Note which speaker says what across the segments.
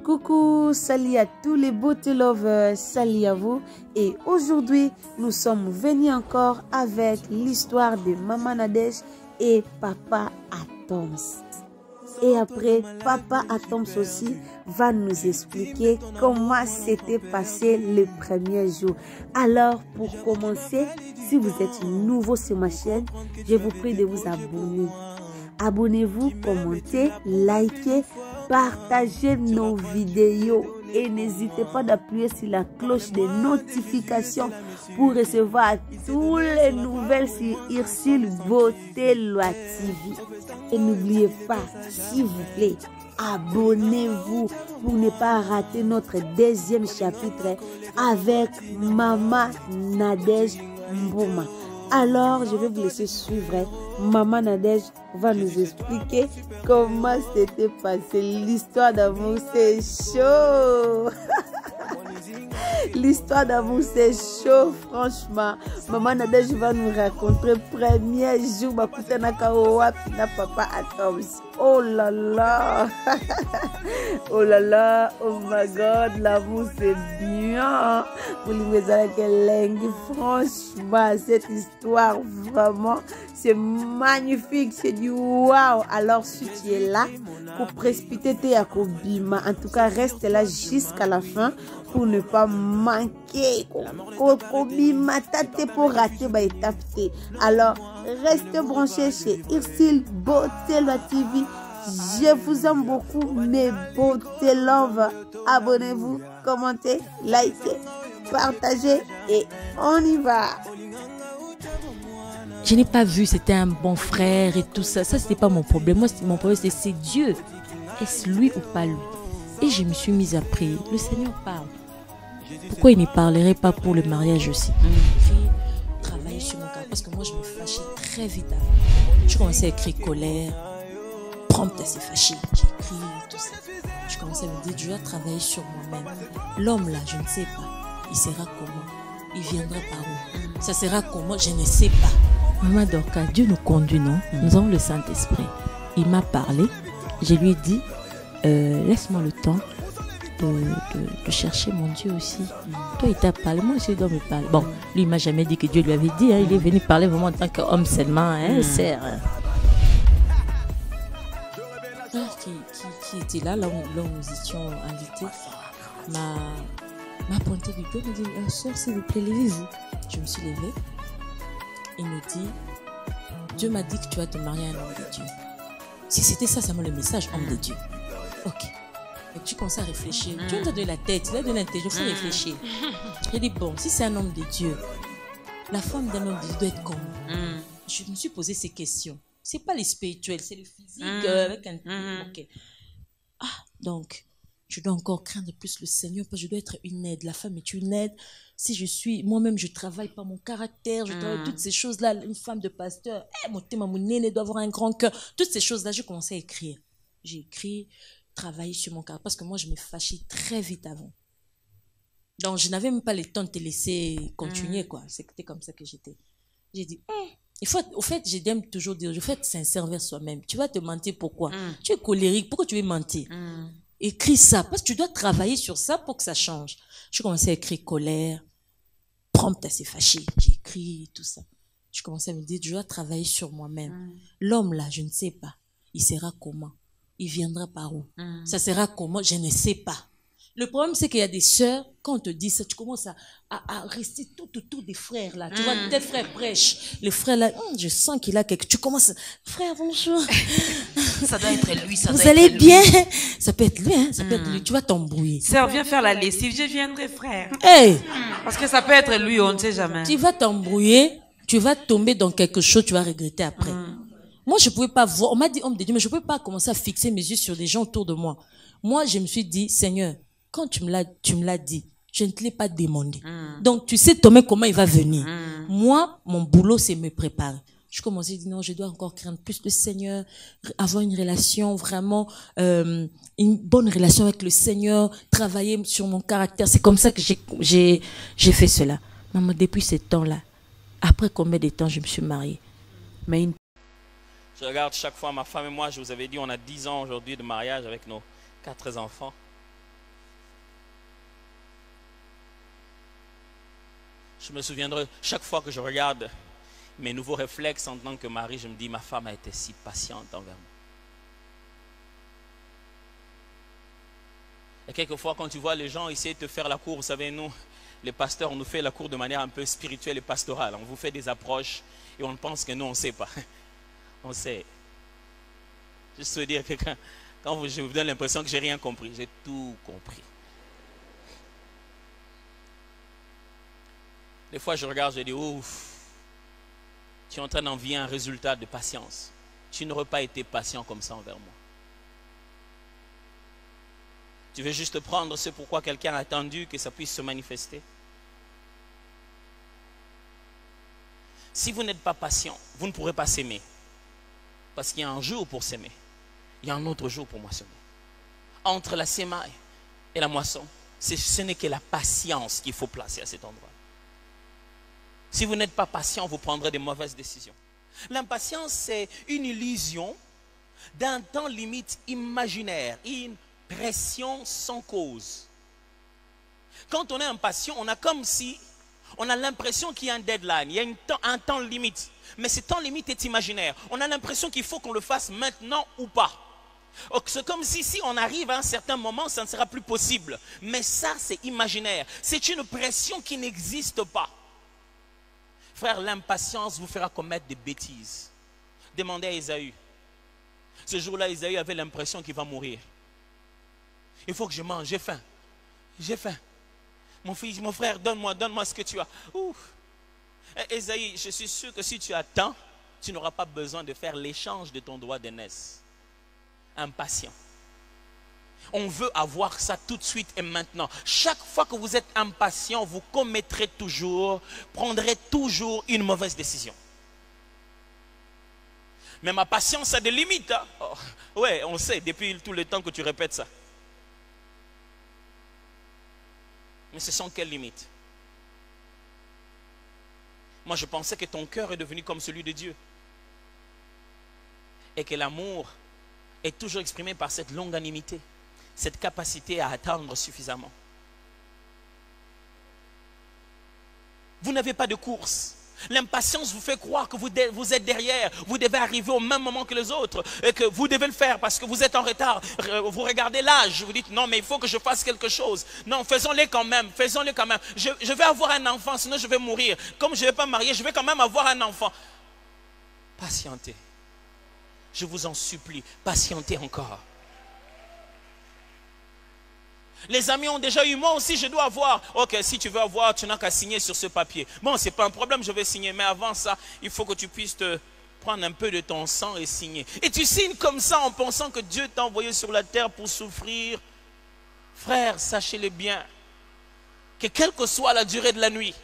Speaker 1: Coucou, salut à tous les beauty lovers, salut à vous. Et aujourd'hui, nous sommes venus encore avec l'histoire de Maman Nadège et Papa Atoms. Et après, Papa Atoms aussi va nous expliquer comment s'était passé le premier jour. Alors, pour commencer, si vous êtes nouveau sur ma chaîne, je vous prie de vous abonner. Abonnez-vous, commentez, likez, partagez nos vidéos et n'hésitez pas d'appuyer sur la cloche de notification pour recevoir toutes les nouvelles sur Ursule Beauté Loi TV. Et n'oubliez pas, s'il vous plaît, abonnez-vous pour ne pas rater notre deuxième chapitre avec Maman Nadège Mbouma. Alors, je vais vous laisser suivre. Maman Nadège va nous expliquer comment s'était passé. L'histoire d'amour, c'est chaud. L'histoire d'amour, c'est chaud, franchement. Maman Nadège va nous raconter le premier jour. Na Papa Atoms. Oh là là. Oh là là. Oh my God. L'amour, c'est bien. Franchement, cette histoire, vraiment, c'est magnifique. C'est du wow. Alors, si tu es là, pour précipiter tes Yakobima, en tout cas, reste là jusqu'à la fin pour ne pas manquer. Kokobima, tate pour rater, bah, étape. Alors, restez branchés chez Ursule Beauté Loi TV. Je vous aime beaucoup, mes beauté love. Abonnez-vous, commentez, likez, partagez et on y va.
Speaker 2: Je n'ai pas vu, c'était un bon frère et tout ça. Ça, c'était pas mon problème. Moi, mon problème, c'est Dieu. Est-ce lui ou pas lui? Et je me suis mise à prier. Le Seigneur parle. Pourquoi il ne parlerait pas pour le mariage aussi? J'ai travaillé sur mon caractère parce que moi, je me fâchais très vite. Je commençais à écrire colère, prompte à se fâcher. J'ai écrit tout ça. Je commençais à me dire, je dois travailler sur moi-même. L'homme là, je ne sais pas. Il sera comment? Il viendra par où? Ça sera comment? Je ne sais pas. Maman Dorca, Dieu nous conduit, non? Nous avons le Saint-Esprit. Il m'a parlé. Je lui ai dit, laisse-moi le temps de chercher mon Dieu aussi. Toi, il t'a parlé, moi aussi, il doit me parler. Bon, lui, il m'a jamais dit que Dieu lui avait dit. Hein, il est venu parler vraiment en tant qu'homme seulement. Hein, sœur. Qui était là où nous étions invités, m'a pointé du doigt, m'a dit, sœur, s'il vous plaît, levez-vous. Je me suis levée. Il me dit, Dieu m'a dit que tu vas te marier à un homme de Dieu. Si c'était ça, ça m'a le message, homme de Dieu. Ok. Et tu commences à réfléchir. Dieu t'a donné la tête, il a donné la tête, il faut réfléchir. J'ai dit, bon, si c'est un homme de Dieu, la femme d'un homme de Dieu doit être comment? Je me suis posé ces questions. C'est pas les spirituels, c'est le physique avec un... Ok. Ah, donc, je dois encore craindre plus le Seigneur parce que je dois être une aide. La femme est une aide. Si je suis... Moi-même, je travaille pas mon caractère, je travaille toutes ces choses-là. Une femme de pasteur, mon thème, mon aîné doit avoir un grand cœur. Toutes ces choses-là, j'ai commencé à écrire. J'ai écrit, travailler sur mon caractère parce que moi, je me fâchais très vite avant. Donc, je n'avais même pas le temps de te laisser continuer, quoi. C'était comme ça que j'étais. J'ai dit, au fait, j'aime toujours dire, je fais être sincère vers soi-même. Tu vas te mentir pourquoi? Tu es colérique, pourquoi tu veux mentir? Écris ça, parce que tu dois travailler sur ça pour que ça change. Je commençais à écrire colère, prompte à se fâcher. J'ai écrit tout ça. Je commençais à me dire, je dois travailler sur moi-même. L'homme là, je ne sais pas. Il sera comment? Il viendra par où? Ça sera comment? Je ne sais pas. Le problème, c'est qu'il y a des sœurs, quand on te dit ça, tu commences à rester tout autour des frères, là. Tu vois, tel frère prêche. Le frère, là, je sens qu'il a quelque... Tu commences... Frère, bonjour.
Speaker 3: Ça doit être lui, ça
Speaker 2: Vous
Speaker 3: doit
Speaker 2: allez
Speaker 3: être
Speaker 2: bien?
Speaker 3: lui.
Speaker 2: Ça peut être lui, hein. Ça peut être lui. Tu vas t'embrouiller.
Speaker 3: Sœur, viens faire la lessive, je viendrai, frère.
Speaker 2: Hey!
Speaker 3: Parce que ça peut être lui, on ne sait jamais.
Speaker 2: Tu vas t'embrouiller, tu vas tomber dans quelque chose, tu vas regretter après. Moi, je pouvais pas voir... On m'a dit homme de Dieu, mais je pouvais pas commencer à fixer mes yeux sur des gens autour de moi. Moi, je me suis dit, Seigneur, quand tu me l'as dit, je ne te l'ai pas demandé. Donc, tu sais toi-même comment il va venir. Moi, mon boulot, c'est me préparer. Je commençais à dire, non, je dois encore craindre plus le Seigneur, avoir une relation vraiment, une bonne relation avec le Seigneur, travailler sur mon caractère. C'est comme ça que j'ai fait cela. Maman, depuis ce temps-là, après combien de temps je me suis mariée? Mais
Speaker 4: Je regarde chaque fois ma femme et moi, je vous avais dit, on a 10 ans aujourd'hui de mariage avec nos 4 enfants. Je me souviendrai, chaque fois que je regarde mes nouveaux réflexes en tant que mari, je me dis, ma femme a été si patiente envers moi. Et quelquefois, quand tu vois les gens essayer de te faire la cour, vous savez, nous, les pasteurs, on nous fait la cour de manière un peu spirituelle et pastorale. On vous fait des approches et on pense que nous, on ne sait pas. On sait. Juste veux dire que quand je vous donne l'impression que je n'ai rien compris, j'ai tout compris. Des fois, je regarde, je dis, ouf, tu es en train d'envier un résultat de patience. Tu n'aurais pas été patient comme ça envers moi. Tu veux juste prendre ce pourquoi quelqu'un a attendu que ça puisse se manifester. Si vous n'êtes pas patient, vous ne pourrez pas s'aimer. Parce qu'il y a un jour pour s'aimer. Il y a un autre jour pour moissonner. Entre la sémaille et la moisson, ce n'est que la patience qu'il faut placer à cet endroit. Si vous n'êtes pas patient, vous prendrez de mauvaises décisions. L'impatience, c'est une illusion d'un temps limite imaginaire, une pression sans cause. Quand on est impatient, on a comme si, on a l'impression qu'il y a un deadline, il y a un temps limite. Mais ce temps limite est imaginaire. On a l'impression qu'il faut qu'on le fasse maintenant ou pas. C'est comme si on arrive à un certain moment, ça ne sera plus possible. Mais ça, c'est imaginaire. C'est une pression qui n'existe pas. Frère, l'impatience vous fera commettre des bêtises. Demandez à Ésaü. Ce jour-là, Ésaü avait l'impression qu'il va mourir. Il faut que je mange, j'ai faim. J'ai faim. Mon fils, mon frère, donne-moi ce que tu as. Ouf. Ésaü, je suis sûr que si tu attends, tu n'auras pas besoin de faire l'échange de ton droit d'aînesse. Impatient. On veut avoir ça tout de suite et maintenant. Chaque fois que vous êtes impatient, vous commettrez toujours, prendrez toujours une mauvaise décision. Mais ma patience a des limites. Hein? Oh, ouais, on sait depuis tout le temps que tu répètes ça. Mais ce sont quelles limites? Moi, je pensais que ton cœur est devenu comme celui de Dieu. Et que l'amour est toujours exprimé par cette longanimité, cette capacité à attendre suffisamment. Vous n'avez pas de course. L'impatience vous fait croire que vous êtes derrière, vous devez arriver au même moment que les autres et que vous devez le faire parce que vous êtes en retard. Vous regardez l'âge, vous dites non mais il faut que je fasse quelque chose. Non, faisons-le quand même, faisons-le quand même. Je vais avoir un enfant, sinon je vais mourir. Comme je ne vais pas marier, je vais quand même avoir un enfant. Patientez. Je vous en supplie, patientez encore. Les amis ont déjà eu, moi aussi je dois avoir. Ok, si tu veux avoir, tu n'as qu'à signer sur ce papier. Bon, ce n'est pas un problème, je vais signer. Mais avant ça, il faut que tu puisses te prendre un peu de ton sang et signer. Et tu signes comme ça en pensant que Dieu t'a envoyé sur la terre pour souffrir. Frère, sachez-le bien, que quelle que soit la durée de la nuit,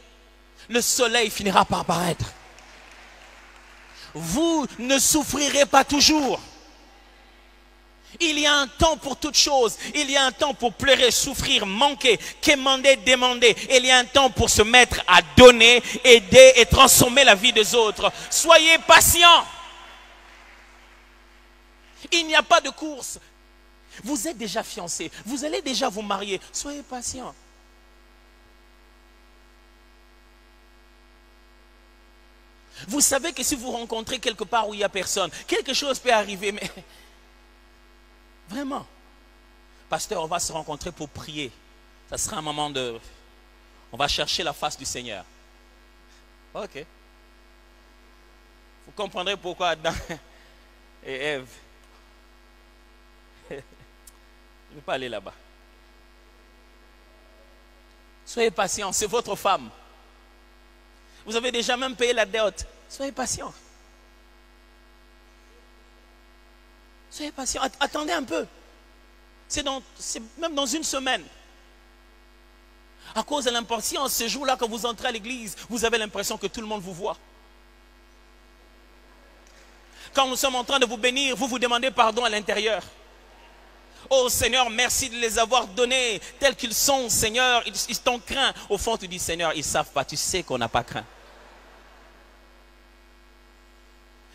Speaker 4: le soleil finira par paraître. Vous ne souffrirez pas toujours. Il y a un temps pour toute chose. Il y a un temps pour pleurer, souffrir, manquer, quémander, demander. Il y a un temps pour se mettre à donner, aider et transformer la vie des autres. Soyez patients. Il n'y a pas de course. Vous êtes déjà fiancés. Vous allez déjà vous marier. Soyez patients. Vous savez que si vous rencontrez quelque part où il n'y a personne, quelque chose peut arriver, mais... Vraiment. Pasteur, on va se rencontrer pour prier. Ça sera un moment de... On va chercher la face du Seigneur. Ok. Vous comprendrez pourquoi Adam et Ève... Je ne vais pas aller là-bas. Soyez patient, c'est votre femme. Vous avez déjà même payé la dette. Soyez patient. Soyez patient. Attendez un peu. C'est même dans une semaine. À cause de l'impatience, ce jour-là, quand vous entrez à l'église, vous avez l'impression que tout le monde vous voit. Quand nous sommes en train de vous bénir, vous vous demandez pardon à l'intérieur. Oh Seigneur, merci de les avoir donnés tels qu'ils sont, Seigneur. Ils t'ont craint. Au fond, tu dis, Seigneur, ils ne savent pas. Tu sais qu'on n'a pas craint.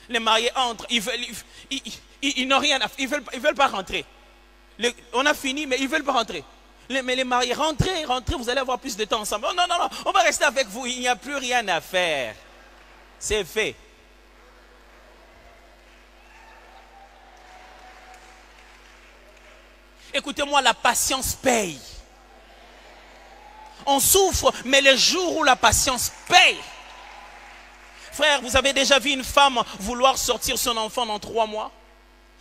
Speaker 4: Les mariés entrent, ils n'ont rien à faire, ils veulent pas rentrer. On a fini, mais ils ne veulent pas rentrer. Mais les mariés, rentrez, vous allez avoir plus de temps ensemble. Oh, non, non, non, on va rester avec vous, il n'y a plus rien à faire. C'est fait. Écoutez-moi, la patience paye. On souffre, mais les jours où la patience paye. Frère, vous avez déjà vu une femme vouloir sortir son enfant dans 3 mois?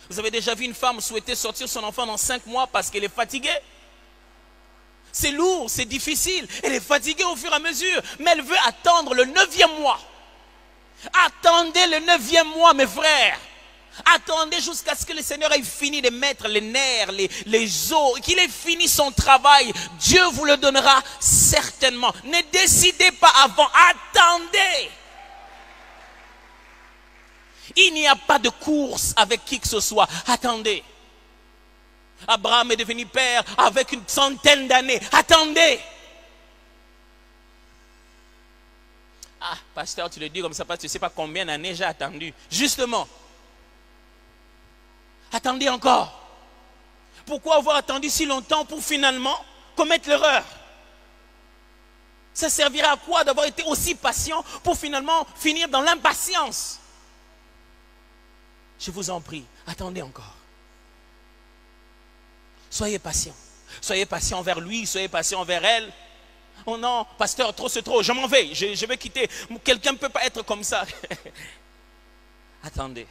Speaker 4: Vous avez déjà vu une femme souhaiter sortir son enfant dans 5 mois parce qu'elle est fatiguée? C'est lourd, c'est difficile. Elle est fatiguée au fur et à mesure, mais elle veut attendre le 9e mois. Attendez le 9e mois, mes frères. Attendez jusqu'à ce que le Seigneur ait fini de mettre les nerfs, les os, qu'il ait fini son travail. Dieu vous le donnera certainement. Ne décidez pas avant, attendez. Il n'y a pas de course avec qui que ce soit. Attendez. Abraham est devenu père avec une centaine d'années. Attendez. Ah, pasteur, tu le dis comme ça parce que tu ne sais pas combien d'années j'ai attendu. Justement. Attendez encore. Pourquoi avoir attendu si longtemps pour finalement commettre l'erreur? Ça servira à quoi d'avoir été aussi patient pour finalement finir dans l'impatience? Je vous en prie, attendez encore. Soyez patient. Soyez patient envers lui, soyez patient envers elle. Oh non, pasteur, trop c'est trop, je m'en vais, je vais quitter. Quelqu'un ne peut pas être comme ça. Attendez.